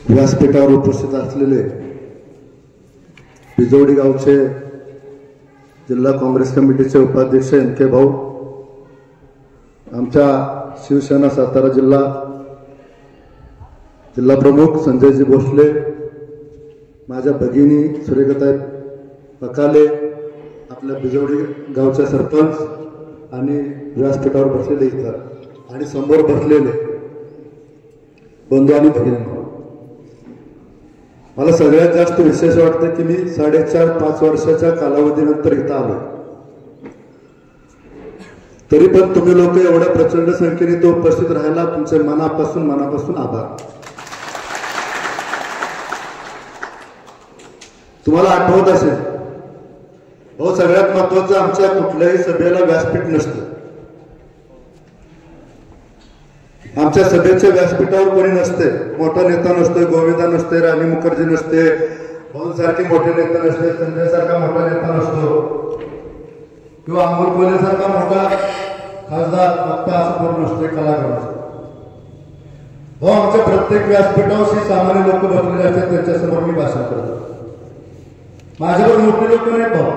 व्यासपीठावर उपस्थित असलेले बिजवडी गावचे जिल्हा काँग्रेस कमिटीचे उपाध्यक्ष एनके भाऊ, आमच्या शिवसेना सातारा जिल्हा प्रमुख संजयजी भोसले, माझ्या भगिनी सुरेखाताई पकाले, आपल्या बिजवडी गावचे सरपंच आणि व्यासपीठावर बसलेले इतर आणि समोर बसलेले बंधू आणि भगिनी, मला सगळ्यात जास्त विशेष वाटतं की मी 4.5-5 वर्षाच्या कालावधीनंतर इथं आलो, तरी पण तुम्ही लोक एवढ्या प्रचंड संख्येने तो उपस्थित राहायला तुमचे मनापासून आभार. तुम्हाला आठवत असेल भाऊ, सगळ्यात महत्वाचं आमच्या कुठल्याही सभेला व्यासपीठ नसतं. आमच्या सभेच्या व्यासपीठावर कोणी नसते, मोठा नेता नसतोय, गोविंदा नसते, राणी मुखर्जी नसते, भाऊसारखे मोठे नेता नसते, संजय सारखा मोठा नेता नसतो किंवा अमोल कोल्हे सारखा मोठा खासदार वक्ता असं कोण नसते, कलाकार नसतो. भाऊ, आमच्या प्रत्येक व्यासपीठावर सामान्य लोक बसलेले असतात, त्यांच्यासमोर मी भाषण करतो. माझ्यावर मोठे लोक नाही भाऊ,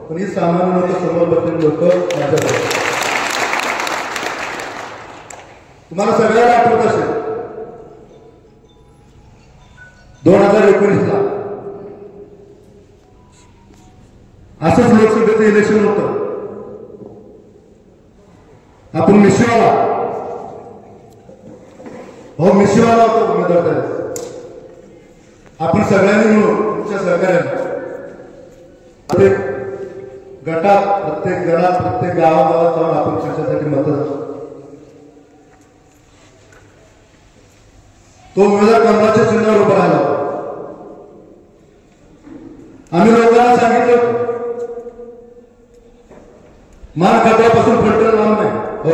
पण ही सामान्य लोक समोर बसलेले लोक माझ्यावर. तुम्हाला सगळ्याला आठवत असेल 2019ला असंच लोकसभेचं इलेक्शन होतं. आपण मिशिवाला होतो उमेदवार त्यावेळेस. आपण सगळ्यांनी मिळून तुमच्या सहकार्याने प्रत्येक गटात, प्रत्येक गणात, प्रत्येक गावागावात जाऊन आपण पक्षासाठी मतं, तो उमेदवार कमळाच्या चिन्हावर उभा राहिला. आम्ही लोकांना सांगितलं मान खटापासून फलटण लांब नाही. हो,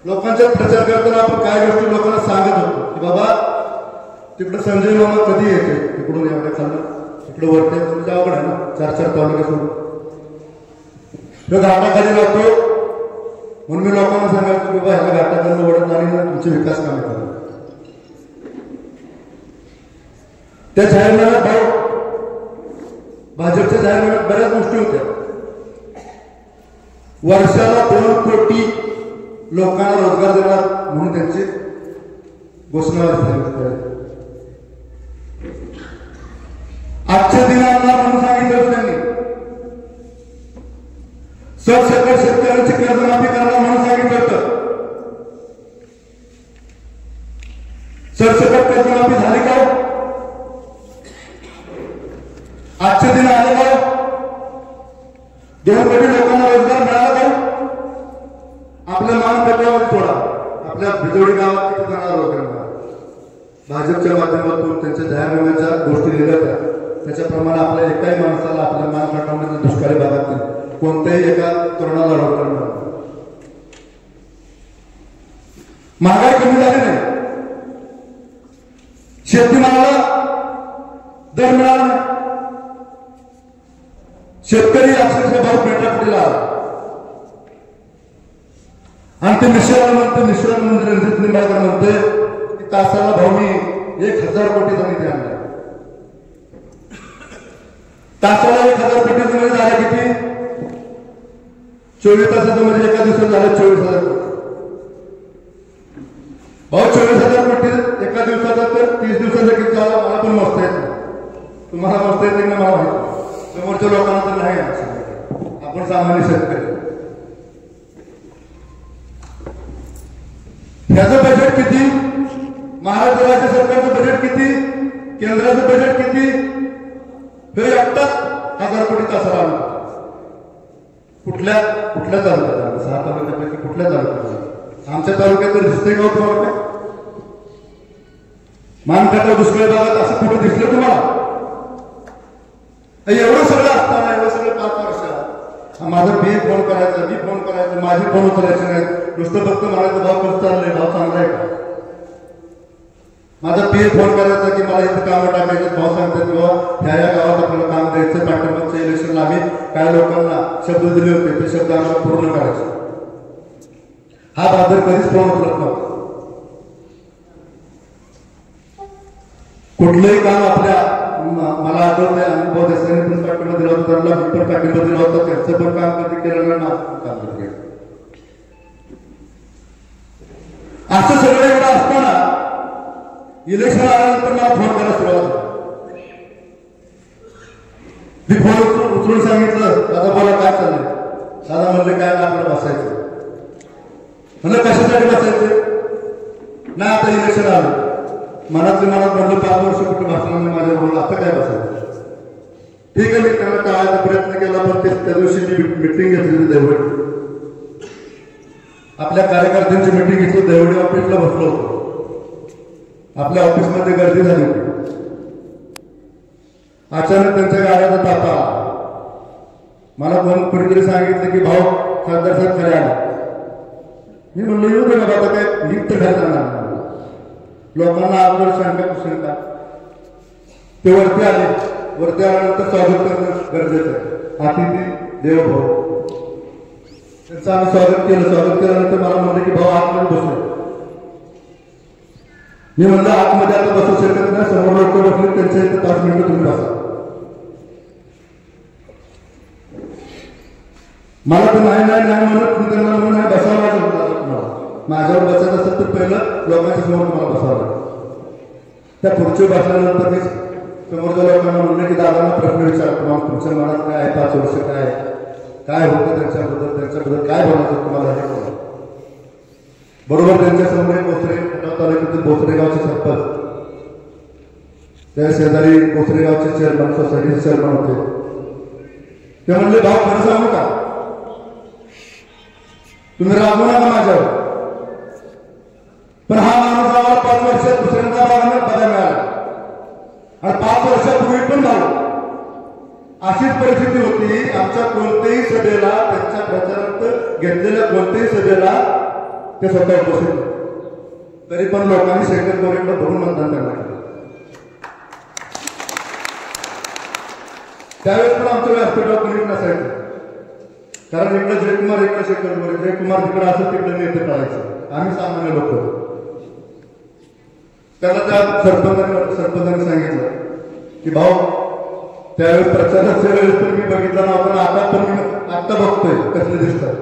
लोकांचा प्रचार करताना आपण काय गोष्टी लोकांना सांगत होतो की बाबा तिकडे संजय मामा कधी येते, तिकडून एवढ्या खाल्लं तिकडे वरते तुमच्या अवघड आहे ना, 4-4 तालुके सोडून तो घाटाखाली राहतो. म्हणून मी लोकांना सांगायचो की बाबा ह्या घाटाखाली ओढत आणि तुमचे विकास कामे करा. त्या जाहीरनाम्यात भाऊ, भाजपच्या जाहीरनाम्यात बऱ्याच गोष्टी होत्या. वर्षाला 2 कोटी लोकांना रोजगार देणार म्हणून त्यांची घोषणा झाली. आजच्या दिनाला म्हणून सांगितलं त्यांनी सरसकट शेतकऱ्यांची कर्जमाफी करणार म्हणून सांगितलं होतं. सरसकट कर्जमाफी झाली का? आजच्या दिन आले का? 2 कोटी लोकांना रोजगार मिळाला का? आपल्या मान पडल्यावर थोडा आपल्या बिजवडी गावात किती जणांना रोजगार मिळाला? भाजपच्या माध्यमातून त्यांच्या जाहीरनाम्याच्या गोष्टी लिहिल्या होत्या, त्याच्याप्रमाणे आपल्या एकाही माणसाला आपल्या मान पडण्याच्या दुष्काळी भागातील कोणत्याही एका तरुणाला रोजगार मिळाला. महागाई कमी झाली नाही, शेतीमालाला दर मिळाला नाही, शेतकरी अक्षरशः भाऊ पेटापटीला आला. आणि ते मिश्रण मंत्री रणजित निंबाळकर म्हणते की तासाला भाऊ मी 1000 कोटीचा निधी आणला. तासाला 1000 कोटीचं म्हणजे झालं किती? 24 तासाचं म्हणजे एका दिवसात झालं 24,000 कोटी. भाऊ 24,000 कोटी एका दिवसाचा, तर 30 दिवसाचा किती झाला? मला पण मस्त येत नाही, तुम्हाला मस्त येते ना, मला माहिती, समोरच्या लोकांना तर नाही. आपण सामान्य शेतकरी. ह्याचं बजेट किती? महाराष्ट्र राज्य सरकारचं बजेट किती? केंद्राचं बजेट किती? हे एकटाच 1000 कोटी तासाला आणलं. कुठल्या तालुक्यात? 6 तालुक्यापैकी कुठल्या तालुक्यात? आमच्या तालुक्यात तर दिसते का तुम्हाला? मानकाटा दुष्काळी भागात असं कुठे दिसलं तुम्हाला? एवढं सगळं असताना, एवढं सगळं 5 वर्षात माझा मी फोन करायचा, माझे फोन उचलायचे नाही, नुसतं फक्त म्हणायचं भाव कसं चाललंय, भाव चांगला आहे का? माझा पीए फोन करायचा की मला इथं कामं टाकायचे, भाव सांगतात किंवा ह्या गावात आपल्याला काम द्यायचं, पाठिंबाच्या इलेक्शनला आम्ही काय लोकांना शब्द दिले होते ते शब्द आम्हाला पूर्ण करायचे. हा बाजार कधीच फोन उचलत नव्हता. कुठलंही काम मला आठवतंय अनुभव देसाईने पण पाठिंबा दिला होता, त्यांना मी पण पाठिंबा दिला होता, त्यांचं पण काम कधी केलं नाही, माझं काम कधी केलं. असं सगळं एवढं असताना इलेक्शन आल्यानंतर मला फोन करायला सुरुवात झाली. मी फोन उचलून सांगितलं, दादा बोला काय चाललंय. दादा म्हणले काय आपल्याला बसायचं. म्हणलं कशासाठी बसायचं. नाही आता इलेक्शन आलं. मनात म्हणलं 5 वर्ष कुठे बसला नाही माझ्या बरोबर, आता काय बसायचं. ठीक आहे, मी त्यांना टाळायचा प्रयत्न केला, पण त्या दिवशी मी मिटिंग घेतली देवडी. आपल्या कार्यकर्त्यांची मिटिंग घेतली, देवडी ऑफिसला बसलो होतो. आपल्या ऑफिसमध्ये गर्दी झाली होती. अचानक त्यांच्या गाड्याचा तापा आला. मला कोणीतरी सांगितलं की भाऊ खासदार साहेब खाली आला. मी म्हणलो येऊ दे बाबा, आता काय लिफ्ट खाली जाणार. लोकांना अगोदर शंका ते वरती आले. वरती आल्यानंतर स्वागत करणं गरजेचं आहे. अतिथी देव भाऊ, त्यांचं आम्ही स्वागत केलं. स्वागत केल्यानंतर मला म्हणलं की भाऊ आतमध्ये बसलो. मी म्हणलं आतमध्ये आता बसू शकत नाही, समोर लोक बसले, त्यांच्या इथे 5 मिनिटं तुम्ही बसा. मला तर नाही म्हणत मी त्यांना म्हणून नाही बसावं लागेल. माझ्यावर बसायचं असेल तर पहिलं लोकांच्या समोर मला बसावं लागेल. त्या खुर्चीवर बसल्यानंतर मी समोरच्या लोकांना म्हणलं की दादांना प्रश्न विचारतो, तुमच्या मनात काय आहे, 5 वर्ष काय होतं त्यांच्याबद्दल काय बोलायचं तुम्हाला हे बोला. बरोबर त्यांच्यासमोर कोसरे तालुक्यातील भोसरेगावचे सरपंच, त्या शेजारी भोसरेगावचे चेअरमन, सोसायटीचे चेअरमन होते. ते म्हणले भाऊ खरं सांगू का, तुम्ही रागू नका माझ्यावर, पण हा माणूस आम्हाला 5 वर्षात दुसऱ्यांदा बघायला मिळाला आणि 5 वर्षापूर्वी पण भाऊ अशीच परिस्थिती होती. आमच्या कोणत्याही सभेला, त्यांच्या प्रचारात घेतलेल्या कोणत्याही सभेला ते स्वतः उपस्थित, तरी पण लोकांनी शेखर गोरेकडे बघून मतदान करणार. त्यावेळेस पण आमच्या व्यासपीठावर कोणी नसायचं, कारण इकडे जयकुमार, इकडे शेखर गोरे, जयकुमार तिकडे असं तिकडे नेते करायचं. आम्ही सामान्य लोक. त्याला त्या सरपंचाने सांगितलं की भाऊ त्यावेळेस प्रचाराच्या वेळेस पण मी बघितलं नव्हतं, आता पण मी आता बघतोय कसले दिसतात.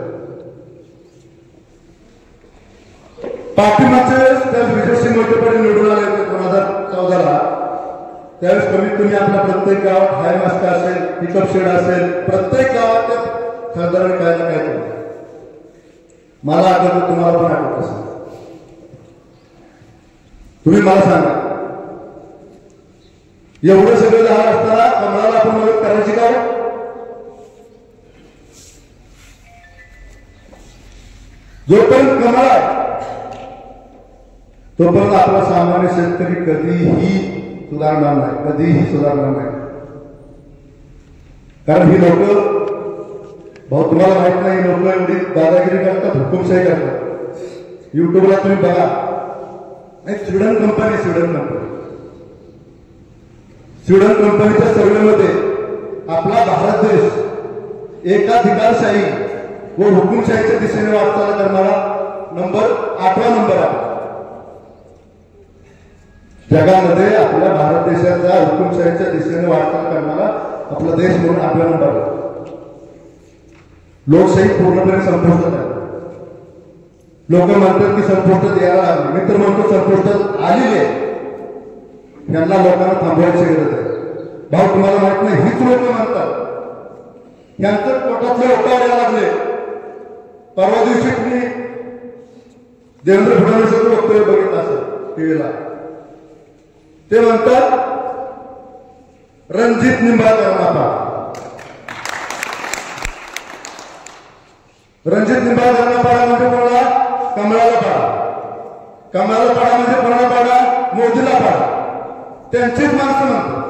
पाठिंबाच्या वेळेस त्या विजयसिंह मोठेपणे निवडून आले 2014ला. त्यावेळेस कमीत कमी आपल्या प्रत्येक गावात हाय मास्टर असेल, पिकअप शेड असेल, प्रत्येक गावात त्या खासदाराने काय ना काय केलं. मला आठवतं, तुम्हाला पण आठवत असेल. तुम्ही मला सांगा, एवढं सगळं झालं असताना कमळाला आपण मदत करायची का? जोपर्यंत कमळ आहे तोपर्यंत आपला सामान्य शेतकरी कधीही सुधारणार नाही, कधीही सुधारणार नाही. कारण ही लोक, भाऊ तुम्हाला माहित नाही, लोक एवढी दादागिरी करतात, हुकुमशाही करतात. युट्यूबला तुम्ही बघा, स्वीडन कंपनीच्या सर्वेमध्ये आपला भारत देश एकाधिकारशाही व हुकुमशाहीच्या दिशेने वाटचाल करणारा 8वा नंबर आहे. जगामध्ये आपल्या भारत देशाचा हुकुमशाहीच्या दिशेने वाटचाल करणारा आपला देश म्हणून 8व्या नंबर. लोकशाही पूर्णपणे संपुष्टात आहे. लोक म्हणतात की संपुष्टात यायला आली, मी तर म्हणतो संपुष्टात आलेली आहे. यांना लोकांना थांबवायची गरज आहे. भाऊ तुम्हाला माहित नाही, हीच लोक म्हणतात यांचं पोटातले ओटावर यायला लागले. परवा दिवशी तुम्ही देवेंद्र फडणवीसांचं वक्तव्य बघितलं असेल टीव्हीला. ते म्हणतात रणजित निंबाळकरांना पाडा, रणजित निंबाळकरांना पाडा म्हणजे कोणाला? कमळाला पाडा. कमळाला पाडा म्हणजे कोणाला पाडा? मोदीला पाडा. त्यांचीच माणसं म्हणतात.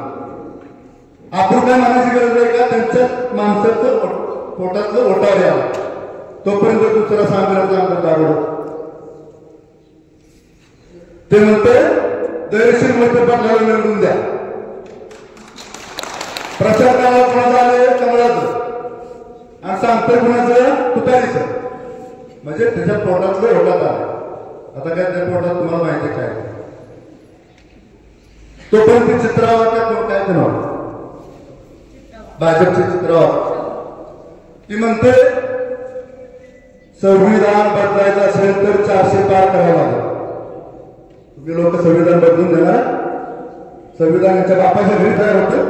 आपण काय मानायची गरज आहे का? त्यांच्याच माणसाचं पोटातलं ओटावर यावं, तोपर्यंत दुसरा सांगण्याचा आमचा दारोडा. ते म्हणते धैर्यशील मोठे पाटलाला निवडून द्या. प्रचार करायला कोणाचं आले? कमळाचं. आणि सांगतोय कोणाचं? तुतारीचं. म्हणजे त्याच्या पोटातलं ओटात आलं. आता काय त्या पोटात तुम्हाला माहिती काय? तोपर्यंत चित्रावर काय नाव भाजपचे चित्रावर ती म्हणते संविधान बदलायचं असेल तर 400 पार करावं लागेल. तुम्ही लोक संविधान बदलून देणार? संविधानाच्या बापाच्या घरी तयार होतं.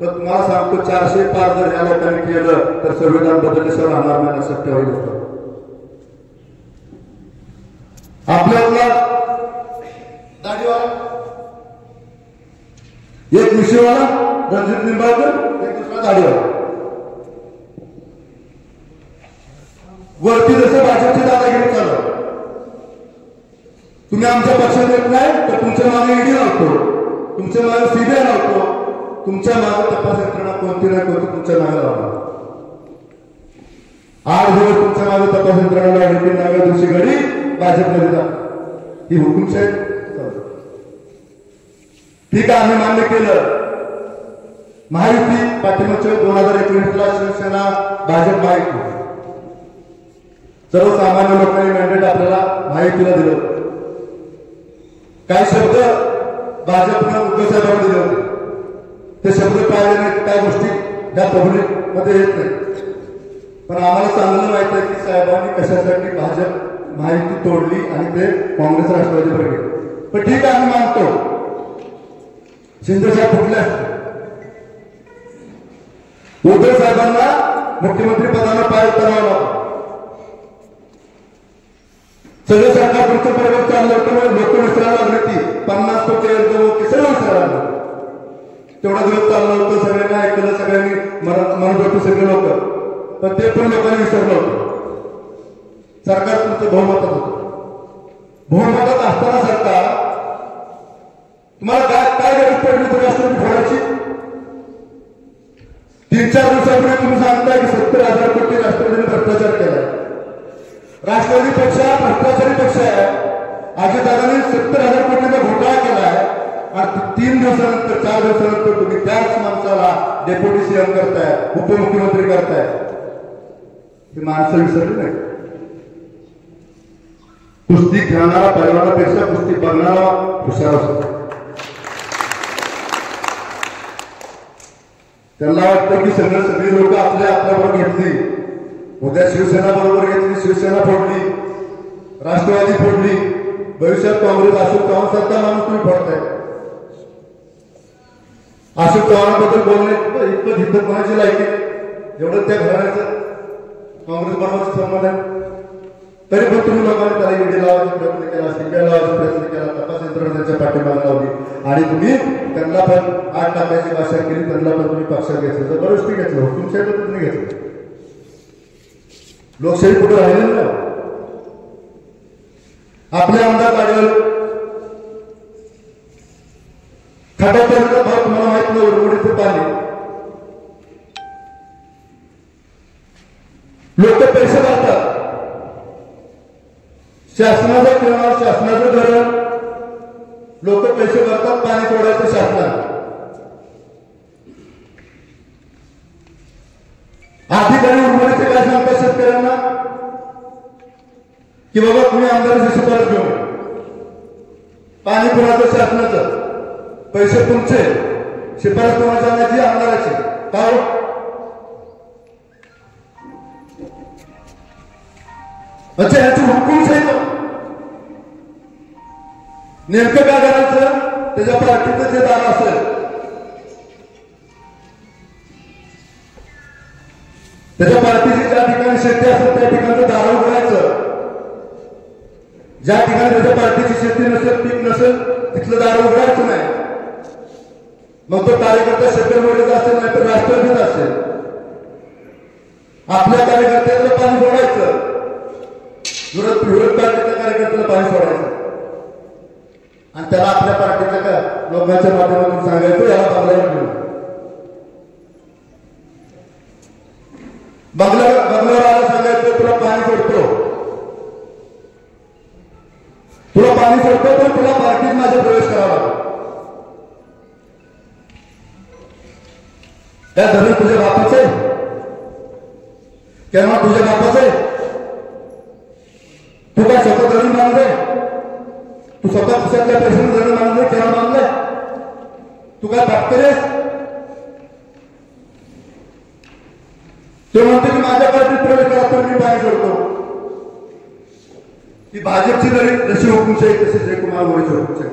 तर तुम्हाला सांगतो 400 पार जर या लोकांनी केलं तर संविधान बदलल्याशिवाय राहणार नाही लक्षात ठेवायचं. आपल्याला दाढीवाला एक विषयवाला रणजित निंबाळकर, एक दुसरा दाढीवाला. वरती जसं भाजपची दादागिरी चालू, तुम्ही आमच्या पक्षात येत नाही तर तुमच्या मागे ईडी लावतो, तुमच्या मागे सीबीआय लावतो, तुमच्या मागे तपास यंत्रणा कोणती नाही कोणती तुमच्या मागे लावणार. 8 दिवस तुमच्या मागे तपास यंत्रणा लावली, 9व्या दिवशी घडी भाजपमध्ये जा. ही हुकुमशाही ठीक आहे, आम्ही मान्य केलं. महायुती पाठिंबाच्या 2019ला शिवसेना भाजप महायुती सर्वसामान्य लोकांनी मॅन्डेट आपल्याला महायुतीला दिलं. काही शब्द भाजपनं उद्धव साहेबांना दिले होते. ते शब्द पाळले नाही, त्या गोष्टी त्या पब्लिक मध्ये येत नाही. पण आम्हाला चांगलं माहित आहे की साहेबांनी कशासाठी भाजप महायुती तोडली आणि ते काँग्रेस राष्ट्रवादीवर गेले. पण ठीक आहे, आम्ही मानतो शिंदे साहेब फुटले. उद्धव साहेबांना मुख्यमंत्री पदाला पाय उतरावा लागतो. सगळं सरकार तुमचं बरोबर चाललं होतं, लोक विसरायला लागली ती 50 कोटी सगळं विसरायला लागलं. तेवढा दिवस चाललं होतं, सगळ्यांनी ऐकलं, सगळ्यांनी म्हणत होते सगळे लोक. पण ते पण लोकांनी विसरलं होतं. सरकार तुमचं बहुमतात होतं. बहुमतात असताना सरकार तुम्हाला काय गरज पडली होती राष्ट्रपती फोडायची? 3-4 दिवसापूर्वी तुम्ही सांगताय की 70,000 कोटी राष्ट्रपतीने भ्रष्टाचार केलाय. राष्ट्रवादी पक्ष हा भ्रष्टाचारी पक्ष आहे. अजितदादांनी 70,000 कोटीचा घोटाळा केलाय आणि 3 दिवसानंतर 4 दिवसानंतर तुम्ही त्याच माणसाला डेप्युटी सीएम करताय, उपमुख्यमंत्री करताय. ही माणसं विसरली नाही. कुस्ती खेळणारा पैलवानापेक्षा कुस्ती बघणारा हुशार असतो. त्यांना वाटतं की सगळी लोक आपल्याबरोबर घेतली. उद्या शिवसेना बरोबर घेतली, शिवसेना फोडली, राष्ट्रवादी फोडली, भविष्यात काँग्रेस. अशोक चव्हाण सारखा माणूस तुम्ही फोडताय. अशोक चव्हाणाबद्दल बोलणे इतकं हित कोणाची लायकी? एवढं त्या घराण्याचं काँग्रेस बरोबर संबंध आहे. तरी पण तुम्ही लोकांनी त्याला ईडी लावायचा प्रयत्न केला, सीबीआय लावायचा प्रयत्न केला, तपास यंत्रणा त्यांच्या पाठीमागे लावली आणि तुम्ही त्यांना पण आठ टाकायची भाषा केली. त्यांना पण तुम्ही पक्षात घेतलं, जबरदस्ती घेतलं, हुकुमशाही पण तुम्ही घेतलं. लोकशाही कुठे राहिलेली ना. आपले आमदार काढले खटाट्याचा भाव तुम्हाला माहित नाही. उडवडीचं पाणी लोक पैसे भरतात. शासनाचं किंवा शासनाचं धरण लोक पैसे भरतात पाणी सोडायचं शासनाला. अधिकारी उर्वरित काय सांगतात शेतकऱ्यांना की बाबा तुम्ही आमदाराची शिफारस घेऊन पाणी पुरवठा शासनाचं, पैसे तुमचे, शिफारस कोणाची आणायची? आमदाराची. काय अच्छा, याची हुकुमशाही नेमकं काय करायचं? त्याच्या पार्टीचं जे दार असेल त्याच्या पार्टीची ज्या ठिकाणी शेती असेल त्या ठिकाणचं दार उघडायचं. ज्या ठिकाणी त्याच्या पार्टीची शेती नसेल, पीक नसेल, तिथलं दार उघडायचं नाही. मग तो कार्यकर्ता शेतकऱ्यांचा असेल नाही तर राष्ट्रवादीचा असेल. आपल्या कार्यकर्त्याला पाणी सोडायचं, विरोध पार्टीच्या कार्यकर्त्याला पाणी सोडायचं आणि त्याला आपल्या पार्टीच्या का लोकांच्या माध्यमातून सांगायचं याला बंगल्यावर घेऊन. बंगल्यावर आला सांगायचं तुला पाणी सोडतो, तुला पाणी सोडतो, पण तुला पार्टीत माझा प्रवेश करावा. त्या धरण तुझ्या बापाचं आहे, केव्हा तुझ्या बापाचं आहे. तू काय स्वतः धरण बांधले? तू स्वतः पुस्तकातल्या पैशाने धरण बांधले? केव्हा बांधले? तू काय भागतेस? ते म्हणते की माझ्या पार्टीत प्रवेश करा तर मी पाय जोडतो. ही भाजपची जशी हुकुमशाही तशी जयकुमार गोरेची हुकुमशाही.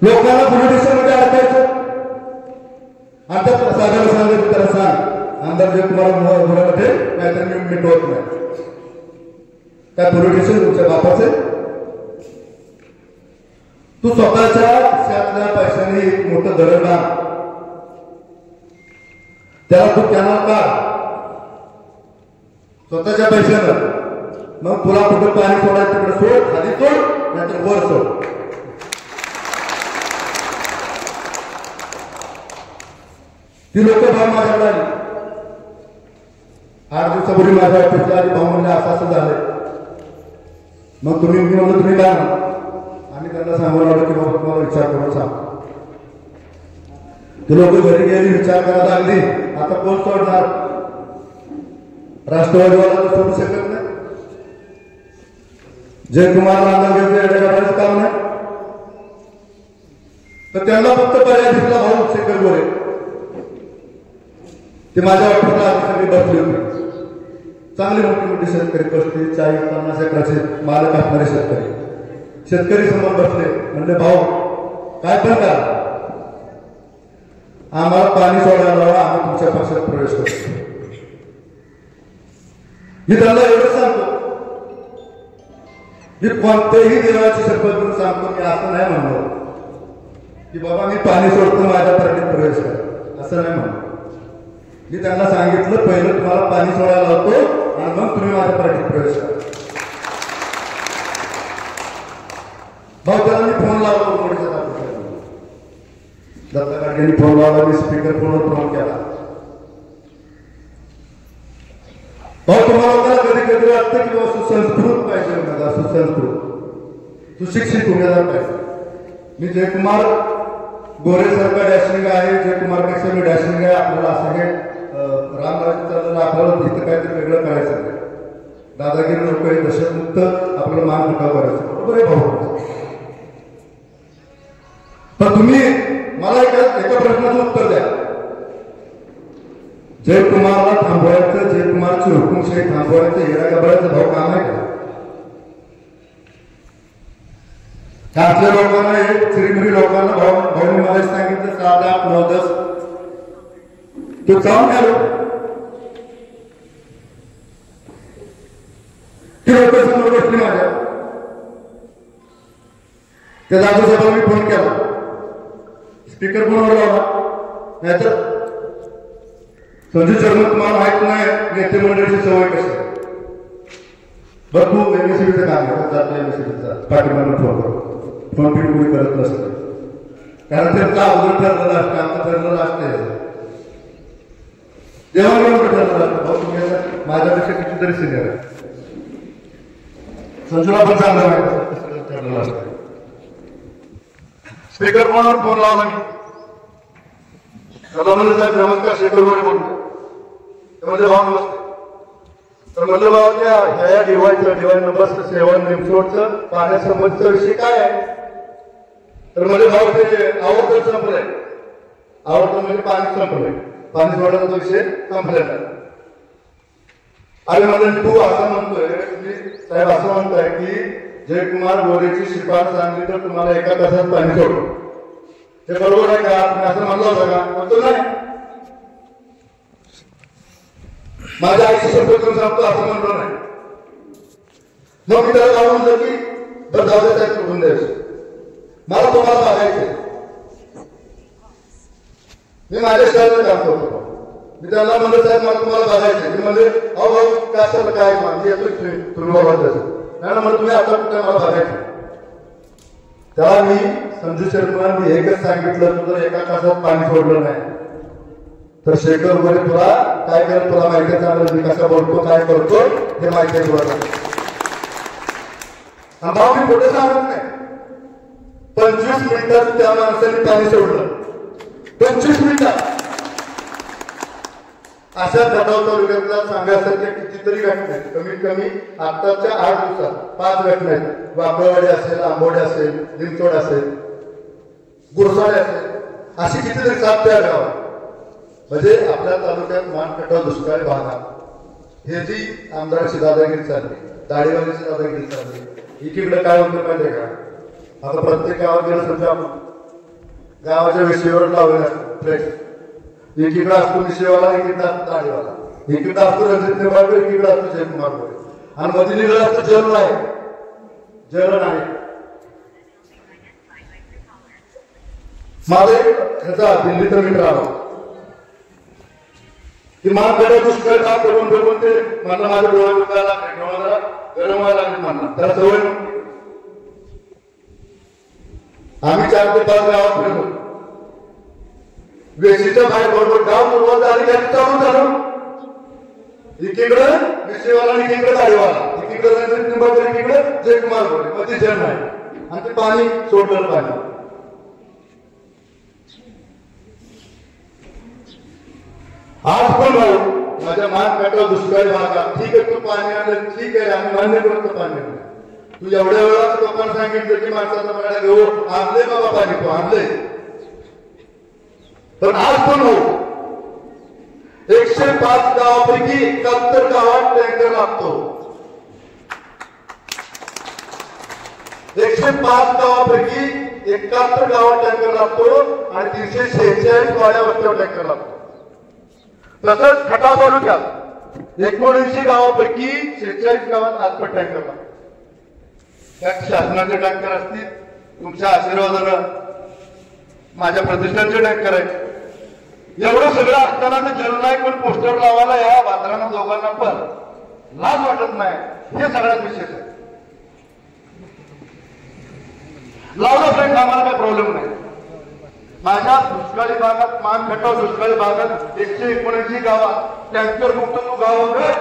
लोकांना पोलीस स्टेशनमध्ये अडकायचं. आमच्या साहेबांना सांगायचं त्याला सांग आमदार जयकुमार गोरेमध्ये नाहीतर मी मिटवत नाही. काय पोलीस स्टेशन तुमच्या बापाचे? तू स्वतःच्या खिशातल्या पैशाने एक मोठं धरण बांध. त्याला तू कॅनल का स्वतःच्या पैशानं. मग तुला कुठं पाणी सोडायचं तिकडे सोड, खाली सोड नाहीतर वर सोड. ती लोक भाऊ माझ्याकडे आली. 8 दिवसापूर्वी माझ्या ऑफिसला आली. भाऊ म्हणजे असं झालंय. मग तुम्ही म्हणलं तुम्ही काय म्हणा. आम्ही त्यांना सांगून आलो की बाबा तुम्हाला विचार करून सांग. ते लोक घरी गेली, विचार करायला लागली. आता कोण सोडणार? राष्ट्रवादीवाला तर सोडू शकत नाही. जयकुमार नांदगावचं काम नाही. तर त्यांना फक्त पर्याय दिसला भाऊ शेखर गोरे. ते माझ्या ऑफिसला सगळी बसली होती. चांगली मोठी मोठी शेतकरी 35-40-50 एकराचे मालक असणारे शेतकरी समोर बसले. म्हणले भाऊ काय पण का आम्हाला पाणी सोडायला लावा, आम्ही तुमच्या पक्षात प्रवेश करतो. मी त्यांना एवढं सांगतो मी कोणत्याही देवाची शपथ घेऊन सांगतो की असं नाही म्हणलो की बाबा मी पाणी सोडतो माझ्या पार्टीत प्रवेश करा. असं नाही म्हणलो. मी त्यांना सांगितलं पहिलं तुम्हाला पाणी सोडायला लावतो आणि मग तुम्ही माझ्या पार्टीत प्रवेश करा. भाऊ त्याला मी फोन लावला. दत्ता गाडगेंनी फोन लावला. मी स्पीकर फोन केला. भाऊ तुम्हाला कधी कधी वाटतं की बाबा सुसंस्कृत पाहिजे उमेदवार, सुसंस्कृत सुशिक्षित उमेदवार पाहिजे. मी जयकुमार गोरे सारखा डॅशिंग आहे. जयकुमारपेक्षा मी डॅशिंग आहे. आपल्याला असं हे रामराज्य चाललेलं आपल्याला तिथं काहीतरी वेगळं करायचं नाही. दादागिरी लोक हे दशकमुक्त आपल्याला मान मुठाव करायचं. बरोबर आहे भाऊ. पण तुम्ही मला एका प्रश्नाचं उत्तर द्या. जयकुमारला थांबवायचं, जयकुमारची हुकुमशाही थांबवायचं, हिरा गबाळाचं भाऊ काम आहे का? आपल्या लोकांना एक श्रीमरी लोकांना भाऊने मला सांगितलं 7, 8, 9, 10 तो जाऊन आलो. ती लोक समोर बसली माझ्या. त्या जागो साहेबांना मी फोन केला. स्पीकर फोनवर लावला. नाहीतर संजू शर्मा तुम्हाला माहित नाही नेते मंडळीची सवय कशी. बरं तू एमएससीबीचं काम आहे एमएससीबीचा पाठिंबा फोन पिन कोणी करत नसतं. कारण त्यांचा अवघड ठरलेलं असतं. आमचं ठरलेलं असते जेव्हा ठरलेलं असतं. भाऊ तुम्ही माझ्यापेक्षा कितीतरी सिनियर आहे. संजूला पण चांगलं माहिती ठरलेलं असतं. स्पीकर फोनवर फोन लावला मी. साहेब नमस्कार शेखर गोरे बोलतो. म्हणजे भाव नमस्ते. तर म्हणलं बाबा ह्या डिवाय नंबर 7 निमसोडचं पाण्यासंबंधीचा विषय काय आहे? तर म्हणजे भाऊ ते आवडतं संपलंय. आवडतं म्हणजे पाणी संपलंय. पाणी सोडण्याचा विषय संपलेला आहे. आणि म्हणजे तू असं म्हणतोय साहेब असं म्हणताय की जयकुमार गोरेची शिफारस आणली तर तुम्हाला एका तासात पाणी सोडतो. हे बरोबर आहे का? तुम्ही असं म्हणलं होतं का? म्हणतो नाही. माझ्या आईशी शपथ करून सांगतो असं म्हणलो नाही. मग मी त्याला जाऊन म्हणतो की बरं जाऊ द्या सोडून द्यायचं. मला तुम्हाला बघायचं. मी माझ्या शहरात काम करतो. मी त्याला म्हणलं साहेब मला तुम्हाला बघायचं. मी म्हणजे अहो भाऊ कशाला काय माझी येतो तुम्ही बाबा त्याचं नाही ना. म्हणून तुम्ही आता कुठे मला बघायचं. त्याला मी संजू शर्मा एकच सांगितलं तुझं एका तासात पाणी सोडलं नाही तर शेखर वगैरे तुला काय करत तुला माहिती आहे चांगलं. मी कसा बोलतो काय करतो हे माहिती आहे तुला. भाऊ मी कुठे सांगत नाही. 25 मिनिटात त्या माणसाने पाणी सोडलं. 25 मिनिटात. अशा खटाव तालुक्यातला सांगण्यासारख्या कितीतरी घटना आहेत. कमीत कमी आताच्या 8 दिवसात 5 घटना आहेत. वाकळवाडी असेल, आंबोडे असेल, लिंचोड असेल. गुरसाळे असेल अशी कितीतरी 7 गाव म्हणजे आपल्या तालुक्यात मानखटाव दुष्काळी भागात हे जी आमदाराची दादागिरी चालली, दाढीवालीची दादागिरी चालली, एकीकडे काय होतं माहितीये का, आता प्रत्येक गावात गेलं समजा आपण गावाच्या विषयावर लावले फ्लेक्स, एकीकडे असतो विषयवाला, एकीकडे असतो दाढीवाला, एकीकडे असतो रणजित निंबाळकर, एकीकडे असतो जयकुमार गोरे, आणि मध्ये निघाला असतो जल नाही, जल नाही. माझा एक ह्याचा दिल्लीचा मित्र आला की मानखटाव दुष्काळ का करून बघून ते म्हणलं माझ्या डोळा दुखायला लागले, डोळा गरम व्हायला लागले म्हणला, त्याला सवय नव्हती. आम्ही 4 ते 5 गावात फिरलो, वेशीच्या बाहेर बरोबर गाव सुरुवात झाली की चालू झालं, एकीकडे विषयवाला आणि एकीकडे दाढीवाला, एकीकडे रणजित निंबाळकर, एकीकडे जयकुमार गोरे, मध्ये जल नाही, आणि ते पाणी सोडलेलं पाणी. आज पण भाऊ माझ्या मानखटाव दुष्काळी भागात ठीक आहे, तू पाणी आणलं, ठीक आहे, आम्ही मान्य करतो पाणी आणलं, तू एवढ्या वेळा लोकांना सांगितलं की माणसाचा मराठा घेऊ आणलंय बाबा पाणी, तू आणलंय, पण आज पण हो 105 गावापैकी 71 गावात टँकर लागतो. 105 गावापैकी 71 गावात टँकर लागतो आणि 346 वाड्यावर टँकर लागतो. तसंच खटाव तालुक्यात 19 गावापैकी 46 गावात आजपट टँकर लागतो. त्यात शासनाचे टँकर असतील, तुमच्या आशीर्वादानं माझ्या प्रतिष्ठानचे टँकर आहेत. एवढं सगळं असताना जल नाही पण पोस्टर लावायला या बाजारांना दोघांना पण लाज वाटत नाही, हे सगळ्यात विशेष आहे. लावलं फ्रेंड, आम्हाला काही प्रॉब्लेम नाही. माझ्या दुष्काळी भागात, मानखटाव दुष्काळी भागात 179 गावात टँकर मुक्त तू गावाकडे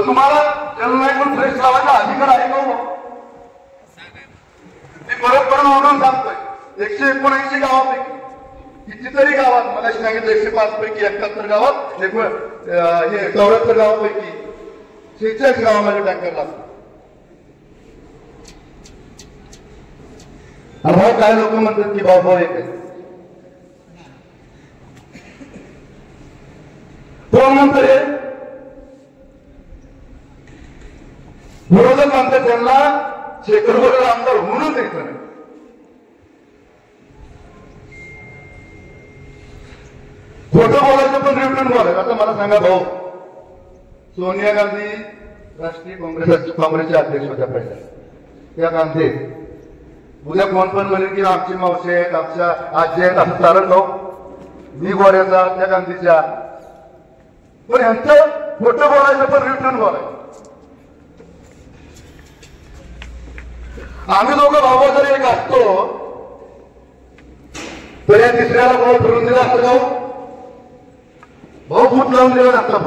तुम्हाला जल नाही पण फ्रेश लावायचा अधिकार आहे का? मी परत म्हणून सांगतोय 179 गावापैकी कितीतरी गावात मला सांगितलं 105 पैकी 71 गावात हे 74 गावापैकी 46 गावामध्ये टँकर लागतो. काय लोक म्हणतात की भाऊ एक कोण म्हणतं, विरोधक म्हणतात त्यांना शेखर आमदार होऊनच द्यायचं नाही. खोटं बोलायचं पण रिटर्न बोलायचं. आता मला सांगा भाऊ, सोनिया गांधी राष्ट्रीय काँग्रेसच्या अध्यक्ष होत्या पहिल्या, त्या गांधी उद्या कोण पण म्हणेल की आमची मावशी आहेत, आमच्या आजी आहेत, असं चालत भाऊ. मी गोऱ्याचा, त्या गांधीच्या, पण ह्यांचं खोटं बोलायचं पण रिटर्न बोलायचं. आम्ही दोघं भाऊ जर एक असतो तर या तिसऱ्याला कोण फिरून दिला असतं भाऊ? भाऊ भूत लावून दिलं नसतं,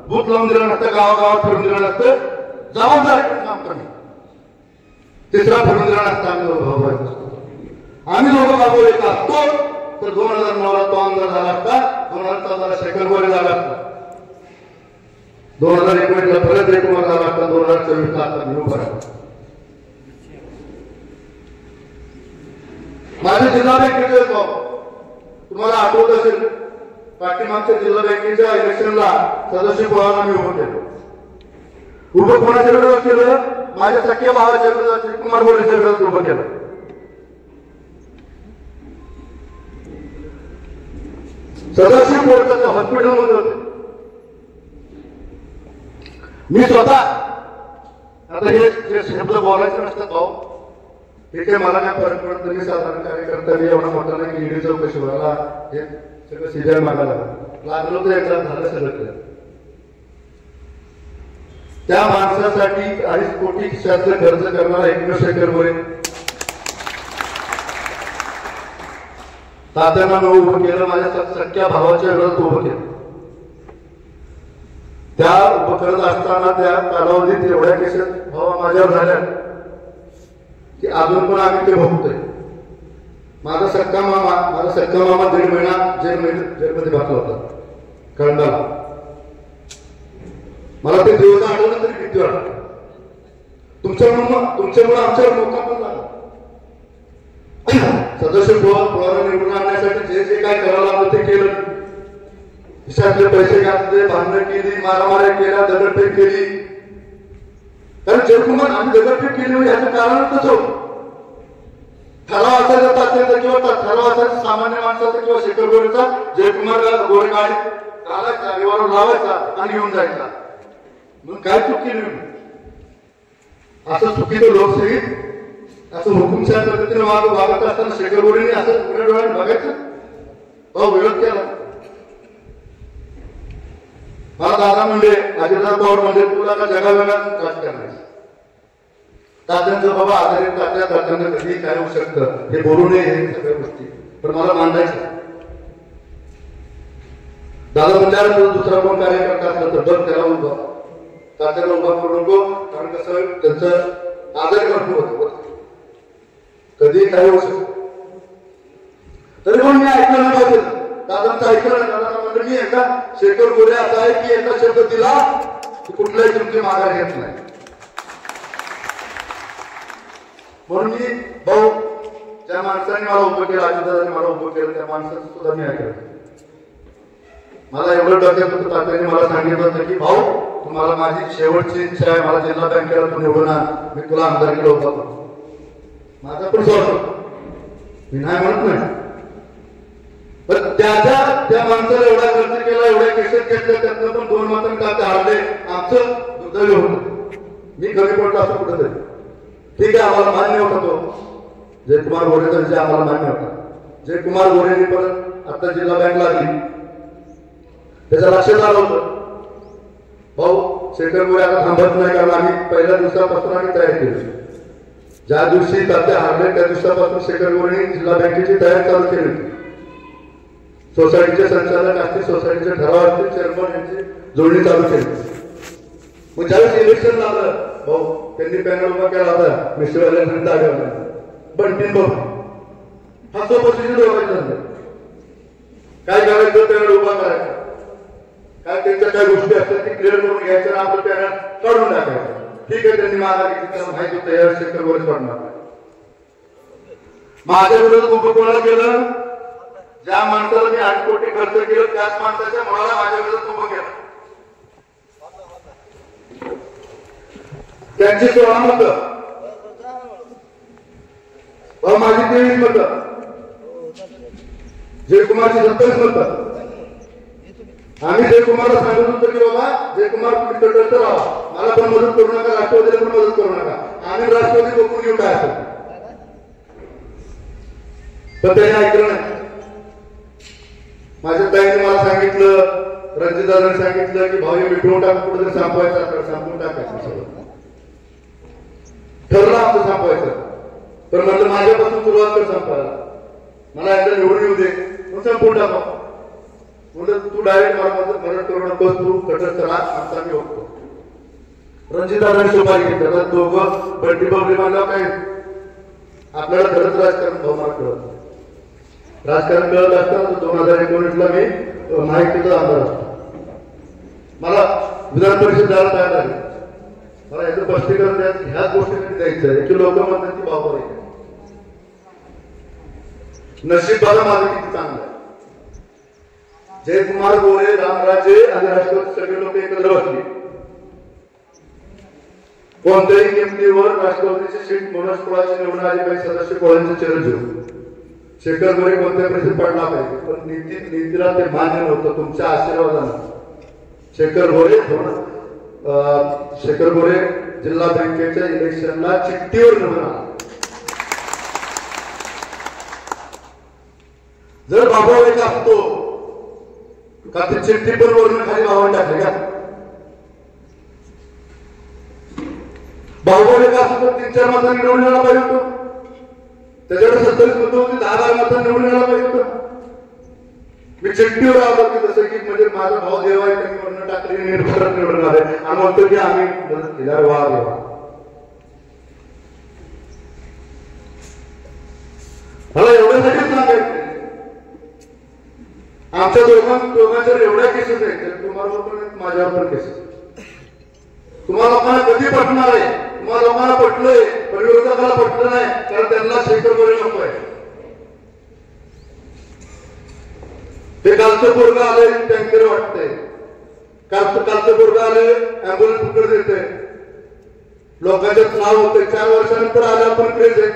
भूत लावून दिलं नसतं, गावागावात फिरून दिलं नसतं, जबाबदार काम करणे, तिसरा फिरून दिला नसता. आम्ही दोघं भाऊ एक असतो तर 2009ला तो आमदार झाला असता, 2014ला शेखर गोरे झाला असता, 2019ला परत जयकुमार झाला असता, 2024ला आता मी उभा राहतो. माझ्या जिल्हा बँकेचे तुम्हाला आठवत असेल, पाठीमागच्या जिल्हा बँकेच्या इलेक्शनला सदस्य पवारांना मी उभं केलं. उभं कोणाच्या विरोधात केलं? माझ्या सख्या भावाच्या विरोधात, जयकुमार गोरेच्या विरोधात उभं केलं. सदाशिव कोर्टाच्या हॉस्पिटलमध्ये होते मी स्वतः. आता हे शब्द बोलायचं नसतं भाऊ, हे काय मला काय फरक पडत नाही. साधारण कार्यकर्ता मी एवढा मोठा नाही, ईडी चौकशी व्हायला हे सगळं सीबीआय मागायला लागलो तर एकदा झालं सगळं. त्या माणसासाठी 2.5 कोटी खिशातलं खर्च करणारा एकमेव शेखर गोरे. तात्यांना मी उभं केलं, माझ्या सख्या भावाच्या विरोधात उभं केलं. त्या उभं करत असताना त्या कालावधीत एवढ्या केसेस भावा माझ्यावर झाल्या की अजून पण आम्ही ते भोगतोय. माझा सख्खा मामा 1.5 महिना जेलमध्ये घातला होता कळंबाला. मला ते दिवस आठवलं तरी भीती वाटत. तुमच्यामुळे आमच्यावर मोका पण झाला. सदस्य पवार निवडून आणण्यासाठी जे जे काय करायला लागलं ते केलं. खिशातले पैसे घातले, भांडणं केली, मारामाऱ्या केल्या, दगडफेक केली. कारण जयकुमार आम्ही दगडफेक केली याचं कारणच होतं. ठराव असायचा तात्याचा किंवा ठराव असायचा सामान्य माणसाचा किंवा शेखर गोरेचा, जयकुमार गोरे गाडी घालायचा, विवार लावायचा आणि घेऊन जायचा. म्हणून काय चूक केली असं चुकीचं लोकशाहीत असं हुकुमशाही पद्धतीने वागत असताना शेखर गोरेने असं उघड्या डोळ्याने बघायचं. भाऊ विरोध केला. मला दादा म्हणले अजितदादा पवार म्हणजे तुला का जगावेगळा राजकारणाचं. तात्यांचं बाबा आधारित तात्यांना कधी काय होऊ शकतं हे बोलू नये, हे सगळ्या गोष्टी पण मला मांडायचं. दादा म्हणजे दुसरा कोण कार्यकर्ता असला तर बघ त्याला उभा, तात्याला उभा करू नको. कारण कसं त्यांचं आधार भरपूर होतं, कधी काय होऊ शकत. तरी पण मी ऐकलं नाही पाहिजे. दादांचं ऐकलं नाही. दादा म्हणलं मी एका शेखर गोरे असा आहे की एका शब्द दिला की कुठलाही तुमची माघार घेत नाही. म्हणून मी भाऊ ज्या माणसाने मला उभं केलं, अजितदादांनी मला उभं केलं, त्या माणसाचं सुद्धा मी ऐकलं. मला एवढं डोक्यात होतं, तात्याने मला सांगितलं होतं की भाऊ तुम्हाला माझी शेवटची इच्छा आहे, मला जिल्हा बँकेला तू निवडून आण, मी तुला आमदारकीला उभा करतो. माझा पण स्वार्थ, मी नाही म्हणत नाही. पण त्या माणसाला एवढा खर्च केला, एवढ्या केसेस घेतल्या, त्यातनं पण 2 मात्र तात्या हारले. आमचं दुर्दैव होतं. मी कमी पडलो असं कुठंतरी. ठीक आहे, आम्हाला मान्य होता तो जयकुमार गोरेचा विषय आम्हाला मान्य होता. जयकुमार गोरेने परत आता जिल्हा बँक लागली, त्याच्या लक्षात आलं होतं भाऊ शेखर गोरे आता थांबत नाही. कारण आम्ही पहिल्या दिवसापासून आम्ही तयारी केली. ज्या दिवशी तात्या हारले त्या दिवसापासून शेखर गोरेने जिल्हा बँकेची तयारी चालू केली होती. सोसायटीचे संचालक असतील, सोसायटीचे ठराव असतील, चेअरमन यांची जोडणी चालू केली. मग ज्यावेळेस इलेक्शन लागलं भाऊ त्यांनी पॅनल उभा केला होता मिस्टरवाल्यांनी जागेवर बंटीन भाऊ हा सोबत दोघांचा काय करायचं पॅनल उभा करायचा, काय त्यांच्या काय गोष्टी असतात ते क्लिअर करून घ्यायचं, आपलं पॅनल काढून टाकायचं. ठीक आहे, त्यांनी मागा घेतली, त्यांना माहिती होतं या शेखर गोरेच पडणार. माझ्या विरोधात उभं कोणाला केलं? ज्या माणसाला मी 8 कोटी खर्च केलं त्याच माणसाच्या मुलाला माझ्या विरोधात उभं केलं. त्यांची 16 मतं, माझी 23 मतं, जयकुमारची 27 मतं. आम्ही जयकुमारला सांगत होतो की बाबा जयकुमार तुम्ही तटस्थ राहा, मला पण मदत करू नका, राष्ट्रवादीला पण मदत करू नका, आम्ही राष्ट्रवादी बघून घेऊ काय असेल. पण त्याने ऐकलं नाही. माझ्या ताईने मला सांगितलं, रणजितदादांनी सांगितलं की भाऊ मिटवून टाकून कुठेतरी संपवायचं, संपून टाकायचं. सगळं ठरलं आमचं संपवायचं. पण म्हटलं माझ्यापासून सुरुवात कर संपवायला, मला एकदा निवडून येऊ दे, मग संपवून टाका. म्हणलं तू डायरेक्ट मदत करू नकोस, तू तटस्थ राहा, आमचा मी होतो. रणजितदादांनी सुपारी घेतला. दोघं बंटी बबली म्हणलं काय आपल्याला खरंच राजकारण भावना कळत, राजकारण कळत असताना 2019ला मी माहितीचा आमदार असतो. मला विधान परिषद द्यायला तयार झाली. मला याचं स्पष्टीकरण ह्याच गोष्टीसाठी द्यायचं आहे की लोक म्हणतात की बाबा नशीब बघा माझं किती चांगलं आहे. जयकुमार गोरे, रामराजे आणि राष्ट्रवादी सगळे लोक एकत्र बसले. कोणत्याही किमतीवर राष्ट्रवादीची सीट मनोज कोळाची निवडून आली पाहिजे, सदस्य कोळांचे चिरंजीव शेखर गोरे कोणत्याही परिस्थितीत पडला पाहिजे. पण नीतीला ते मान्य नव्हतं. तुमच्या आशीर्वादानं शेखर गोरे जिल्हा बँकेच्या इलेक्शनला चिठ्ठीवर निवडून आला. जर बाबावाडी असतो का ती चिठ्ठी पण वरून खाली बाबावाडी टाकली का? बाबावाडी का असतो 3-4 मतांनी निवडून आला पाहिजे होतो. त्याच्याकडे 27 मतं होती, 10 मतं निवडून यायला पाहिजे होतं. मी चिठ्ठीवर आलो की जसं की म्हणजे माझा भाऊ देव आहे त्यांनी म्हणून टाकले निर्धारात निवडून आले आणि म्हणतो की आम्ही मदत केल्या. वा देवा, मला एवढ्यासाठीच सांगायचं आमच्या दोघांच्या एवढ्या केसेस आहेत, तुम्हाला पण आहेत, माझ्यावर पण केसेस. तुम्हाला लोकांना कधी पटणार आहे? तुम्हाला लोकांना पटलंय पण विरोधकाला पटलं नाही, कारण त्यांना शेखर गोरे नको आहे. ते कालचं पोरगं आलंय टँकर वाटतंय, कालचं पोरगं आलंय अँब्युलन्स फुकट देते, लोकांच्यात नाव होते. 4 वर्षानंतर आल्या पण क्रेज आहे.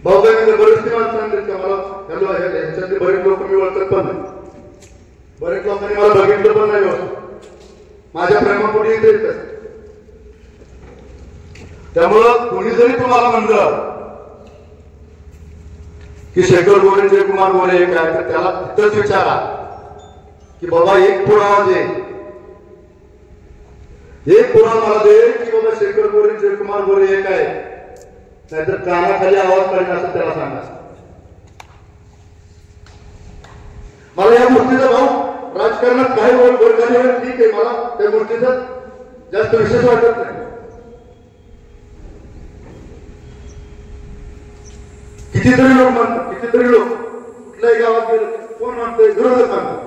भाऊ काय बरेचशी माणसं आणलीत का मला, हॅलो ह्याच्यातले बरेच लोक मी ओळखत पण नाही, बरेच लोकांनी मला बघितलं पण नाही व्यवस्थित, माझ्या प्रेमापोटी इथे येतात. त्यामुळं कोणी जरी तुम्हाला म्हणलं की शेखर गोरे जयकुमार गोरे हे काय, तर त्याला तिथंच विचारा की बाबा एक पुरावा दे, एक पुरावा मला दे की बाबा शेखर गोरे जयकुमार गोरे हे काय, नाहीतर कानाखाली आवाज काढणे असं त्याला सांगा. मला या गोष्टीचा भाऊ राजकारणात काही वर्गाने ठीक आहे, मला त्या गोष्टीचा जास्त विशेष वाटत नाही. कितीतरी लोक म्हणतात, कितीतरी लोक कुठल्याही गावात गेले कोण म्हणतोय विरोधक म्हणतात.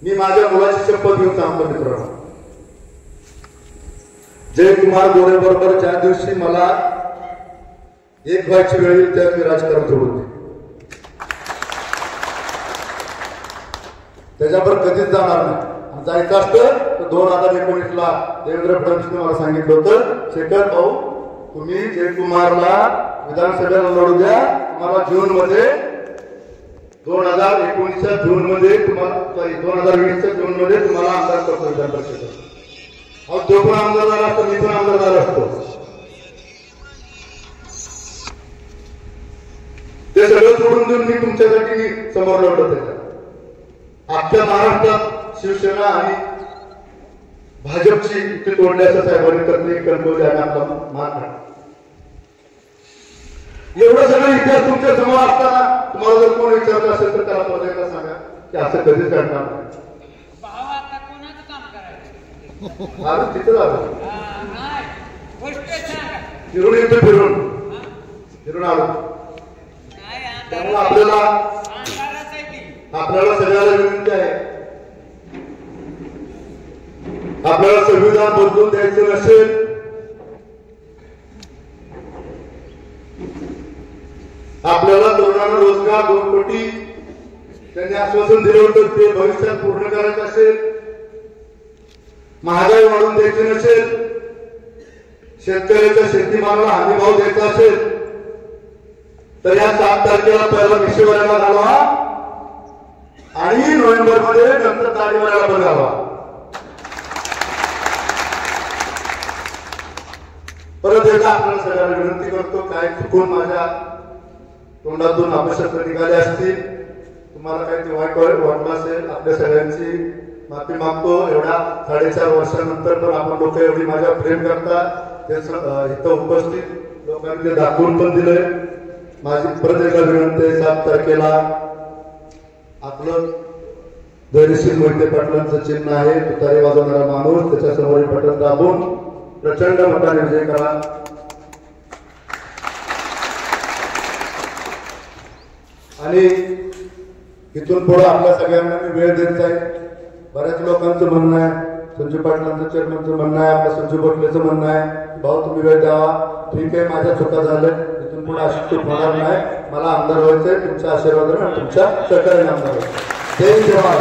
मी माझ्या मुलाची शपथ घेऊन सांगतो मित्रांनो, जयकुमार गोरे बरोबर ज्या दिवशी मला एक व्हायची वेळ येईल त्या मी राजकारण सोडून दे, त्याच्यावर कधीच जाणार नाही. जायचं असतं तर 2019ला देवेंद्र फडणवीसने मला सांगितलं होतं, शेखर भाऊ तुम्ही जयकुमारला विधानसभेला लढू द्या, तुम्हाला जून मध्ये 2019च्या जून मध्ये तुम्हाला 2020च्या जून मध्ये तुम्हाला आमदार करतो विधान परिषदेत. अहो तो पण आमदार झाला असतो, मी पण आमदार झाला असतो. ते सगळं सोडून देऊन मी तुमच्यासाठी समोर लढत आहे. अख्ख्या महाराष्ट्रात शिवसेना आणि भाजपची युती तोडण्याचं साहेबांनी करणे कणकवली आणि आपला मान काढला. एवढं सगळं इतिहास तुमच्या समोर असताना तुम्हाला जर कोण विचारलं असेल तर त्याला पदायला सांगा की असं कधीच घडणार नाही. आज तिथं झालं फिरून येतो, फिरून आलो. त्यामुळे आपल्याला सगळ्याला विनंती आहे, आपल्याला संविधान बदलून द्यायचं नसेल आपल्याला तरुणांना रोजगार 2 कोटी त्यांनी आश्वासन दिलं होतं ते भविष्यात पूर्ण करायचं असेल, महागाई वाढून द्यायची नसेल, शेतकऱ्याच्या शेतीमालाला हमी भाव द्यायचा असेल तर या 7 तारखेला पहिला विषयवाऱ्याला घालवा आणि नोव्हेंबरमध्ये नंतर तारीवाऱ्याला पण घालवा. परत एकदा आपल्याला सगळ्यांना विनंती करतो, काय चुकून माझ्या तोंडातून अपशब्द निघाले असतील, तुम्हाला काही ते वाईट वाटलं असेल, आपल्या सगळ्यांची माफी मागतो. एवढ्या 4.5 वर्षानंतर पण आपण लोक एवढी माझ्या प्रेम करता, ते इथं उपस्थित लोकांनी ते दाखवून पण दिलंय. माझी परत एकदा विनंती आहे, 7 तारखेला आपलं धैर्यशील मोहिते पाटलांचं चिन्ह आहे, तुतारी वाजवणारा माणूस, त्याच्या समोरील बटन दाबून प्रचंड मताने विजय करा. आणि इथून पुढे आपल्या सगळ्यांना मी वेळ देत जाईल. बऱ्याच लोकांचं म्हणणं आहे, संजू पाटलांचं चेअरमनचं म्हणणं आहे, आपल्या संजू भोसलेचं म्हणणं आहे, भाऊ तुम्ही वेळ द्यावा. ठीक आहे, माझ्या चुका झाल्या, इथून पुढे अशी चूक होणार नाही. मला आमदार व्हायचंय, तुमच्या आशीर्वादाने तुमच्या सहकार्याने आमदार व्हायचं. जय जवाहर.